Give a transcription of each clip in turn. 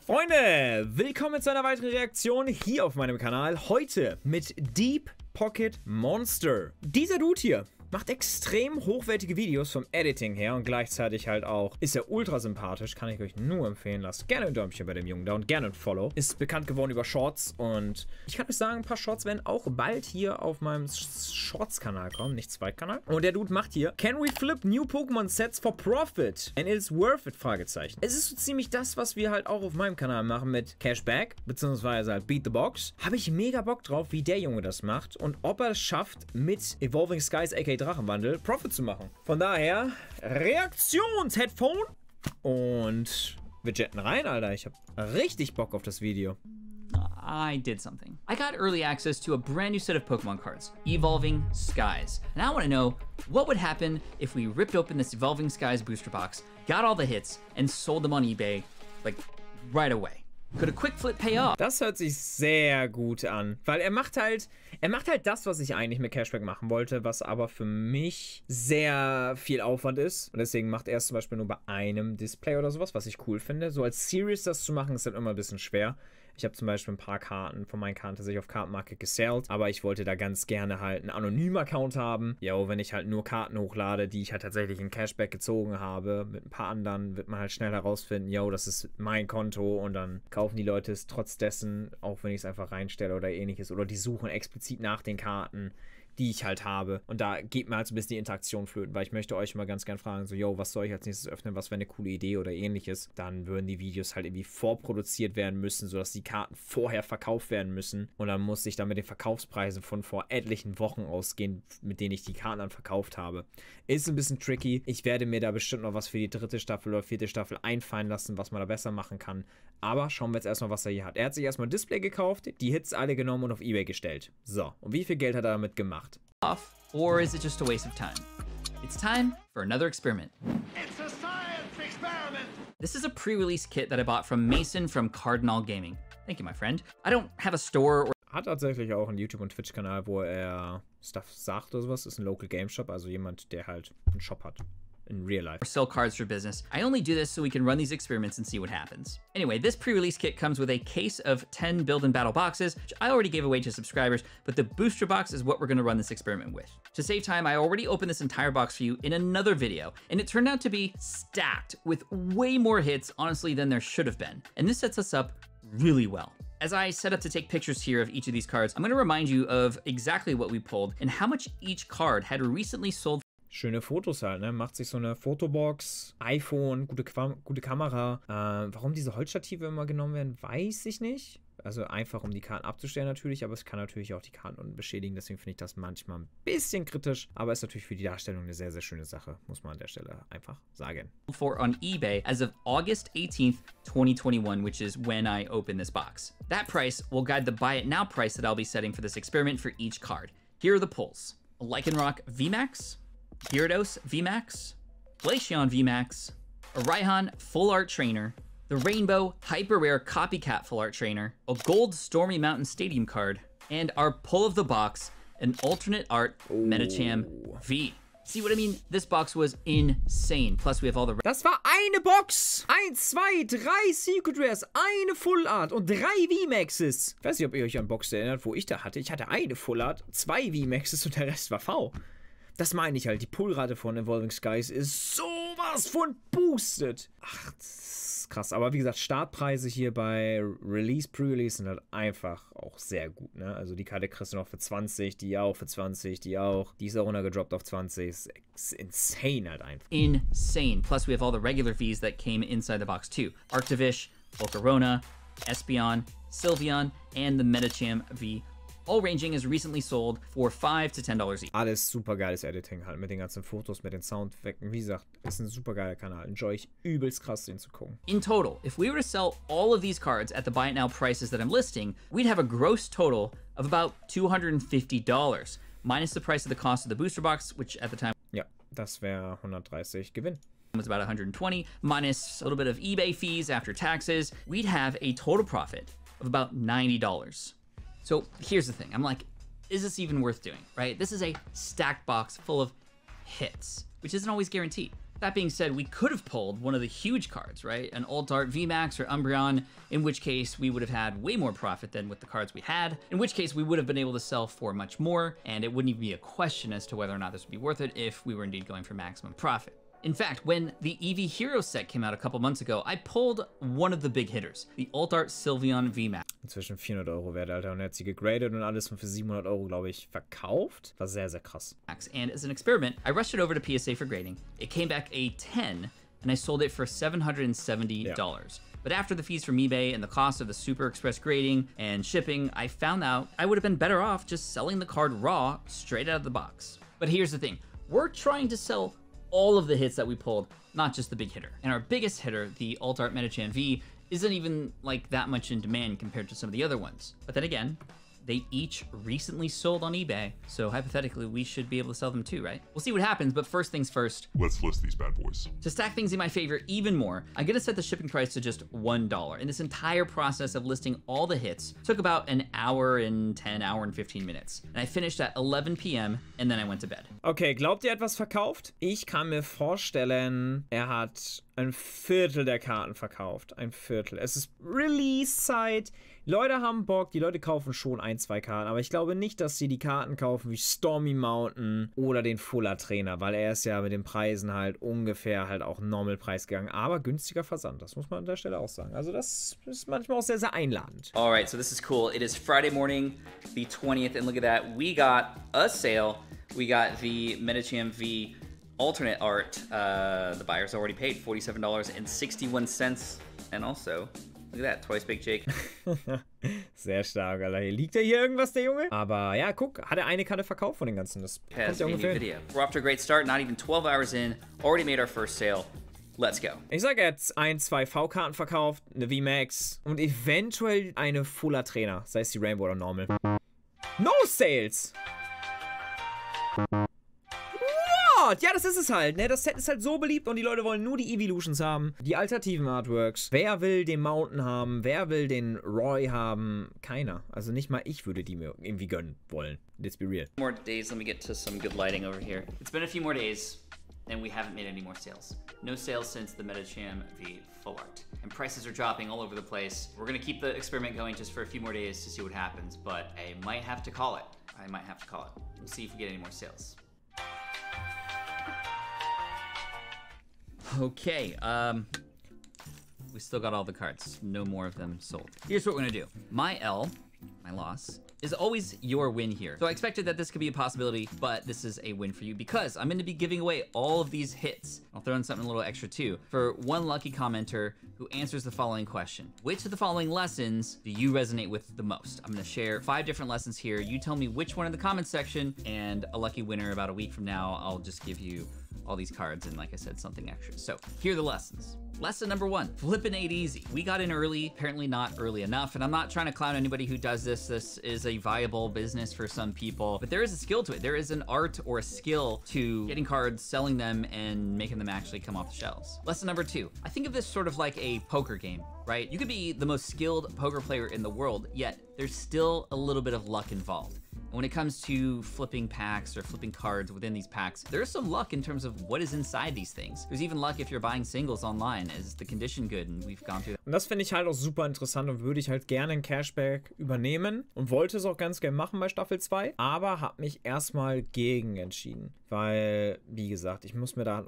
Freunde, willkommen zu einer weiteren Reaktion hier auf meinem Kanal. Heute mit Deep Pocket Monster. Dieser Dude hier macht extrem hochwertige Videos vom Editing her und gleichzeitig halt auch ist er ultra sympathisch. Kann ich euch nur empfehlen. Lasst gerne ein Däumchen bei dem Jungen da und gerne ein Follow. Ist bekannt geworden über Shorts und ich kann euch sagen, ein paar Shorts werden auch bald hier auf meinem Shorts-Kanal kommen, nicht Zweitkanal. Und der Dude macht hier Can we flip new Pokémon Sets for profit? And it's worth it? Fragezeichen. Es ist so ziemlich das, was wir halt auch auf meinem Kanal machen mit Cashback, beziehungsweise halt Beat the Box. Habe ich mega Bock drauf, wie der Junge das macht und ob er es schafft, mit Evolving Skies aka Drachenwandel Profit zu machen. Von daher, Reaktions-Headphone und wir jetten rein, Alter. Ich habe richtig Bock auf das Video. I did something. I got early access to a brand new set of Pokemon cards, Evolving Skies. And I want to know what would happen if we ripped open this Evolving Skies booster box, got all the hits, and sold them on eBay, like, right away. Could a quick flip pay off? Das hört sich sehr gut an, weil er macht halt das, was ich eigentlich mit Cashback machen wollte, was aber für mich sehr viel Aufwand ist. Und deswegen macht er es zum Beispiel nur bei einem Display oder sowas, was ich cool finde. So als Series das zu machen, ist halt immer ein bisschen schwer. Ich habe zum Beispiel ein paar Karten von meinen Karten tatsächlich auf Kartenmarket gesellt, aber ich wollte da ganz gerne halt einen anonymen Account haben. Ja, wenn ich halt nur Karten hochlade, die ich halt tatsächlich in Cashback gezogen habe, mit ein paar anderen wird man halt schnell herausfinden, yo, das ist mein Konto und dann kaufen die Leute es trotz dessen, auch wenn ich es einfach reinstelle oder ähnliches. Oder die suchen explizit nach den Karten, die ich halt habe. Und da geht mir halt so ein bisschen die Interaktion flöten, weil ich möchte euch mal ganz gern fragen, so, yo, was soll ich als nächstes öffnen, was wäre eine coole Idee oder ähnliches. Dann würden die Videos halt irgendwie vorproduziert werden müssen, sodass die Karten vorher verkauft werden müssen. Und dann muss ich dann mit den Verkaufspreisen von vor etlichen Wochen ausgehen, mit denen ich die Karten dann verkauft habe. Ist ein bisschen tricky. Ich werde mir da bestimmt noch was für die dritte Staffel oder vierte Staffel einfallen lassen, was man da besser machen kann. Aber schauen wir jetzt erstmal, was er hier hat. Er hat sich erstmal ein Display gekauft, die Hits alle genommen und auf eBay gestellt. So, und wie viel Geld hat er damit gemacht? Or is it just a waste of time? It's time for another experiment. It's a science experiment! This is a pre-release kit that I bought from Mason from Karten Gaming. Thank you, my friend. I don't have a store or hat tatsächlich auch einen YouTube- und Twitch-Kanal, wo er Stuff sagt oder sowas. Ist ein Local Game Shop, also jemand, der halt einen Shop hat. In real life. Or sell cards for business. I only do this so we can run these experiments and see what happens. Anyway, this pre-release kit comes with a case of 10 build and battle boxes, which I already gave away to subscribers, but the booster box is what we're gonna run this experiment with. To save time, I already opened this entire box for you in another video, and it turned out to be stacked with way more hits, honestly, than there should have been. And this sets us up really well. As I set up to take pictures here of each of these cards, I'm gonna remind you of exactly what we pulled and how much each card had recently sold. Schöne Fotos halt, ne? Macht sich so eine Fotobox, iPhone, gute Kamera. Warum diese Holzstative immer genommen werden, weiß ich nicht. Also einfach, um die Karten abzustellen natürlich, aber es kann natürlich auch die Karten unten beschädigen. Deswegen finde ich das manchmal ein bisschen kritisch. Aber ist natürlich für die Darstellung eine sehr, sehr schöne Sache, muss man an der Stelle einfach sagen. For on eBay as of August 18th, 2021, which is when I opened this box. That price will guide the buy it now price that I'll be setting for this experiment for each card. Here are the pulls. A Lycanroc VMAX, Gyarados VMAX, Glaceon VMAX, a Raihan Full Art Trainer, the Rainbow Hyper Rare Copycat Full Art Trainer, a Gold Stormy Mountain Stadium card, and our pull of the box, an alternate art Medicham V. See what I mean? This box was insane. Plus we have all the... Das war eine Box! 1, 2, 3 Secret Rares, eine Full Art und 3 VMAXs. Ich weiß nicht, ob ihr euch an Box erinnert, wo ich da hatte. Ich hatte eine Full Art, 2 VMAXs und der Rest war V. Das meine ich halt, die Pullrate von Evolving Skies ist sowas von boosted. Ach, das ist krass. Aber wie gesagt, Startpreise hier bei Release, Pre-Release sind halt einfach auch sehr gut, ne? Also die Karte kriegst du noch für 20, die auch für 20, die auch. Die ist auch runtergedroppt auf 20. Ist insane halt einfach. Insane. Plus we have all the regular Vs that came inside the box too. Arctovish, Volcarona, Espeon, Sylveon, and the Medicham V. All ranging is recently sold for $5 to $10 each. Alles super geiles Editing halt, mit den ganzen Fotos, mit den Soundeffekten. Wie gesagt, ist ein super geiler Kanal. Enjoy ich übelst krass, den zu gucken. In total, if we were to sell all of these cards at the buy it now prices that I'm listing, we'd have a gross total of about $250, minus the price of the cost of the booster box, which at the time... Ja, das wäre 130 Gewinn. Was about 120, minus a little bit of eBay fees after taxes. We'd have a total profit of about $90. So here's the thing, I'm like, is this even worth doing, right? This is a stacked box full of hits, which isn't always guaranteed. That being said, we could have pulled one of the huge cards, right? An Alt Art VMAX or Umbreon, in which case we would have had way more profit than with the cards we had, in which case we would have been able to sell for much more, and it wouldn't even be a question as to whether or not this would be worth it if we were indeed going for maximum profit. In fact, when the Eevee Hero set came out a couple months ago, I pulled one of the big hitters, the Alt Art Sylveon VMAX. Inzwischen 400 € wert, Alter. Und er hat sie gegradet und alles für 700 €, glaube ich, verkauft. War sehr, sehr krass. And as an experiment, I rushed it over to PSA for grading. It came back a 10, and I sold it for $770. Yeah. But after the fees from eBay and the cost of the Super Express grading and shipping, I found out I would have been better off just selling the card raw, straight out of the box. But here's the thing. We're trying to sell all of the hits that we pulled, not just the big hitter. And our biggest hitter, the Alt Art Medicham V, isn't even like that much in demand compared to some of the other ones. But then again, they each recently sold on eBay, so hypothetically we should be able to sell them too, right? We'll see what happens, but first things first. Let's list these bad boys. To stack things in my favor even more, I'm gonna set the shipping price to just $1. And this entire process of listing all the hits took about an hour and 15 minutes. And I finished at 11 p.m. and then I went to bed. Okay, glaubt ihr, er hat was verkauft? Ich kann mir vorstellen, er hat ein Viertel der Karten verkauft. Ein Viertel. Es ist Release-Zeit. Die Leute haben Bock, die Leute kaufen schon 1, 2 Karten, aber ich glaube nicht, dass sie die Karten kaufen wie Stormy Mountain oder den Fuller Trainer, weil er ist ja mit den Preisen halt ungefähr halt auch Normal-Preis gegangen, aber günstiger Versand, das muss man an der Stelle auch sagen. Also das ist manchmal auch sehr, sehr einladend. Alright, so this is cool. It is Friday morning, the 20th, and look at that. We got a sale. We got the Medicham V alternate art. The buyer's already paid $47.61, and also... Look at that, Twice Baked Jake. Sehr stark, Alter. Liegt hier irgendwas, der Junge? Aber ja, guck, hat er eine Karte verkauft von den ganzen. Das kommt ja ungefähr. We're off to a great start, not even 12 hours in. Already made our first sale. Let's go. Ich sag, er hat 1, 2 V-Karten verkauft, eine VMAX und eventuell eine Fuller Trainer, sei es die Rainbow oder Normal. No Sales! Ja, das ist es halt, ne? Das Set ist halt so beliebt und die Leute wollen nur die Evolutions haben. Die alternativen Artworks. Wer will den Mountain haben? Wer will den Roy haben? Keiner. Also nicht mal ich würde die mir irgendwie gönnen wollen. Let's be real. More days, let me get to some good lighting over here. It's been a few more days and we haven't made any more sales. No sales since the Medicham V Full Art. And prices are dropping all over the place. We're gonna keep the experiment going just for a few more days to see what happens, but I might have to call it. We'll see if we get any more sales. Okay, we still got all the cards. No more of them sold. Here's what we're gonna do. My L, my loss, is always your win here. So I expected that this could be a possibility, but this is a win for you because I'm gonna be giving away all of these hits. I'll throw in something a little extra too for one lucky commenter who answers the following question. Which of the following lessons do you resonate with the most? I'm gonna share 5 different lessons here. You tell me which one in the comments section, and a lucky winner about a week from now, I'll just give you all these cards and, like I said, something extra. So here are the lessons. Lesson number 1, flipping ain't easy. We got in early, apparently not early enough, and I'm not trying to clown anybody who does this. This is a viable business for some people, but there is a skill to it. There is an art or a skill to getting cards, selling them, and making them actually come off the shelves. Lesson number 2, I think of this sort of like a poker game, right? You could be the most skilled poker player in the world, yet there's still a little bit of luck involved. When it comes to flipping packs or flipping cards within these packs, there's some luck in terms of what is inside these things. There's even luck if you're buying singles online. Is the condition good? And we've gone through that. Und das finde ich halt auch super interessant und würde ich halt gerne ein Cashback übernehmen und wollte es auch ganz gerne machen bei Staffel 2, aber habe mich erstmal gegen entschieden, weil, wie gesagt, ich muss mir da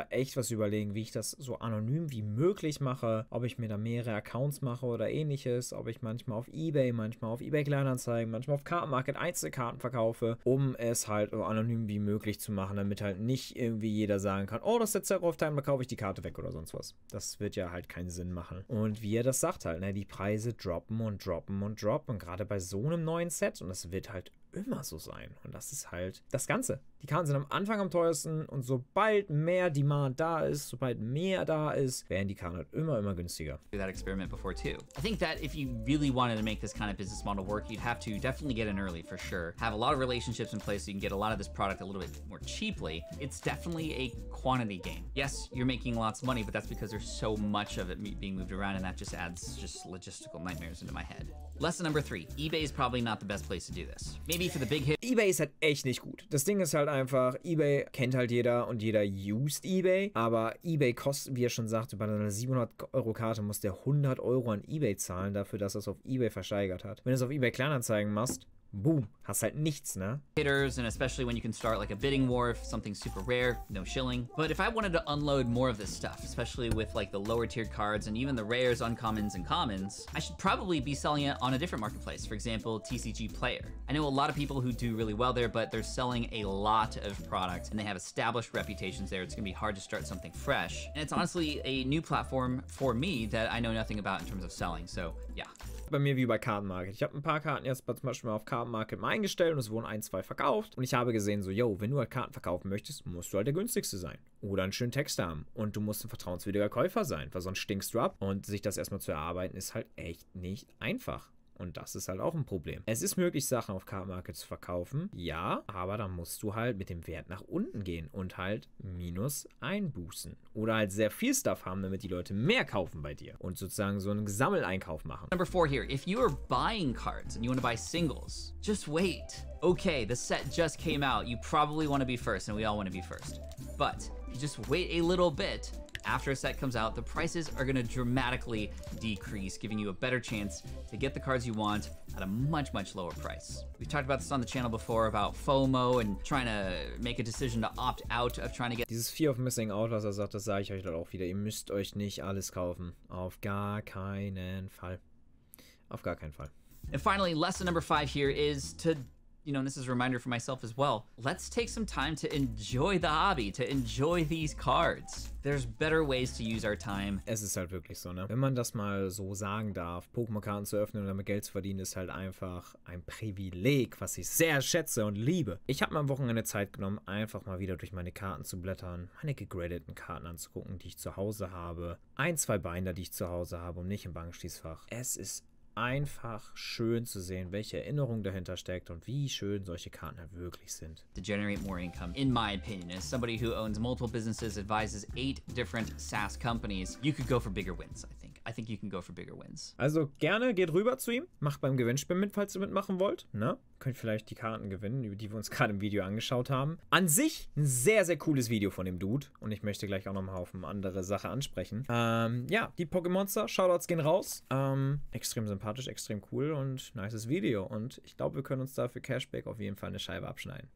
echt was überlegen, wie ich das so anonym wie möglich mache, ob ich mir da mehrere Accounts mache oder ähnliches, ob ich manchmal auf eBay, manchmal auf eBay Kleinanzeigen, manchmal auf Kartenmarket Einzelkarten verkaufe, um es halt so anonym wie möglich zu machen, damit halt nicht irgendwie jeder sagen kann, oh, das ist der TheZeroOfTime, da kaufe ich die Karte weg oder sonst was. Das wird ja halt keinen Sinn machen. Und wie er das sagt halt, ne, die Preise droppen und droppen und droppen, gerade bei so einem neuen Set, und das wird halt immer so sein. Und das ist halt das Ganze. Die Karten sind am Anfang am teuersten und sobald mehr Demand da ist, sobald mehr da ist, werden die Karten halt immer günstiger. Do that experiment before too. I think that if you really wanted to make this kind of business model work, you'd have to definitely get in early for sure. Have a lot of relationships in place so you can get a lot of this product a little bit more cheaply. It's definitely a quantity game. Yes, you're making lots of money, but that's because there's so much of it being moved around, and that just adds logistical nightmares into my head. Lesson number 3, eBay is probably not the best place to do this. Maybe maybe for the big hit. eBay ist halt echt nicht gut. Das Ding ist halt einfach, eBay kennt halt jeder und jeder used eBay, aber eBay kostet, wie er schon sagte, bei einer 700-Euro-Karte muss der 100 Euro an eBay zahlen dafür, dass er es auf eBay versteigert hat. Wenn du es auf eBay Kleinanzeigen machst, boom, hast halt nichts, ne? Hitters, and especially when you can start like a bidding war if something's super rare, no shilling. But if I wanted to unload more of this stuff, especially with like the lower tiered cards and even the rares, uncommons, and commons, I should probably be selling it on a different marketplace. For example, TCG Player. I know a lot of people who do really well there, but they're selling a lot of product and they have established reputations there. It's gonna be hard to start something fresh. And it's honestly a new platform for me that I know nothing about in terms of selling. So yeah. Bei mir wie bei Karten Market. Ich habe ein paar Karten jetzt zum Beispiel mal auf Karten Market mal eingestellt und es wurden 1, 2 verkauft. Und ich habe gesehen, so, yo, wenn du halt Karten verkaufen möchtest, musst du halt der günstigste sein. Oder einen schönen Text haben. Und du musst ein vertrauenswürdiger Käufer sein, weil sonst stinkst du ab. Und sich das erstmal zu erarbeiten, ist halt echt nicht einfach. Und das ist halt auch ein Problem. Es ist möglich, Sachen auf Karten Market zu verkaufen. Ja, aber dann musst du halt mit dem Wert nach unten gehen und halt Minus einbußen. Oder halt sehr viel Stuff haben, damit die Leute mehr kaufen bei dir. Und sozusagen so einen Sammeleinkauf machen. Number 4 here, if you are buying cards and you want to buy singles, just wait. Okay, the set just came out. You probably want to be first, and we all want to be first. But if you just wait a little bit, after a set comes out, the prices are going to dramatically decrease, giving you a better chance to get the cards you want at a much, much lower price. We've talked about this on the channel before about FOMO and trying to make a decision to opt out of trying to get... Dieses Fear of Missing Out, was er sagt, das sage ich euch dann auch wieder. Ihr müsst euch nicht alles kaufen. Auf gar keinen Fall. Auf gar keinen Fall. And finally, lesson number 5 here is to... You know, and this is a reminder for myself as well. Let's take some time to enjoy the hobby, to enjoy these cards. There's better ways to use our time. Es ist halt wirklich so, ne? Wenn man das mal so sagen darf, Pokémon-Karten zu öffnen und damit Geld zu verdienen, ist halt einfach ein Privileg, was ich sehr schätze und liebe. Ich habe mir am Wochenende Zeit genommen, einfach mal wieder durch meine Karten zu blättern, meine gegradeten Karten anzugucken, die ich zu Hause habe. 1, 2 Binder, die ich zu Hause habe und nicht im Bankschließfach. Es ist einfach schön zu sehen, welche Erinnerung dahinter steckt und wie schön solche Karten halt wirklich sind. To generate more income, in my opinion, as somebody who owns multiple businesses, advises 8 different SaaS companies, you could go for bigger wins, I think. I think you can go for bigger wins. Also gerne geht rüber zu ihm, macht beim Gewinnspiel mit, falls ihr mitmachen wollt. Ne? Könnt vielleicht die Karten gewinnen, über die wir uns gerade im Video angeschaut haben. An sich ein sehr, sehr cooles Video von dem Dude. Und ich möchte gleich auch noch mal auf eine andere Sache ansprechen. Ja, die Pokémonster, Shoutouts gehen raus. Extrem sympathisch, extrem cool und nices Video. Und ich glaube, wir können uns da für Cashback auf jeden Fall eine Scheibe abschneiden.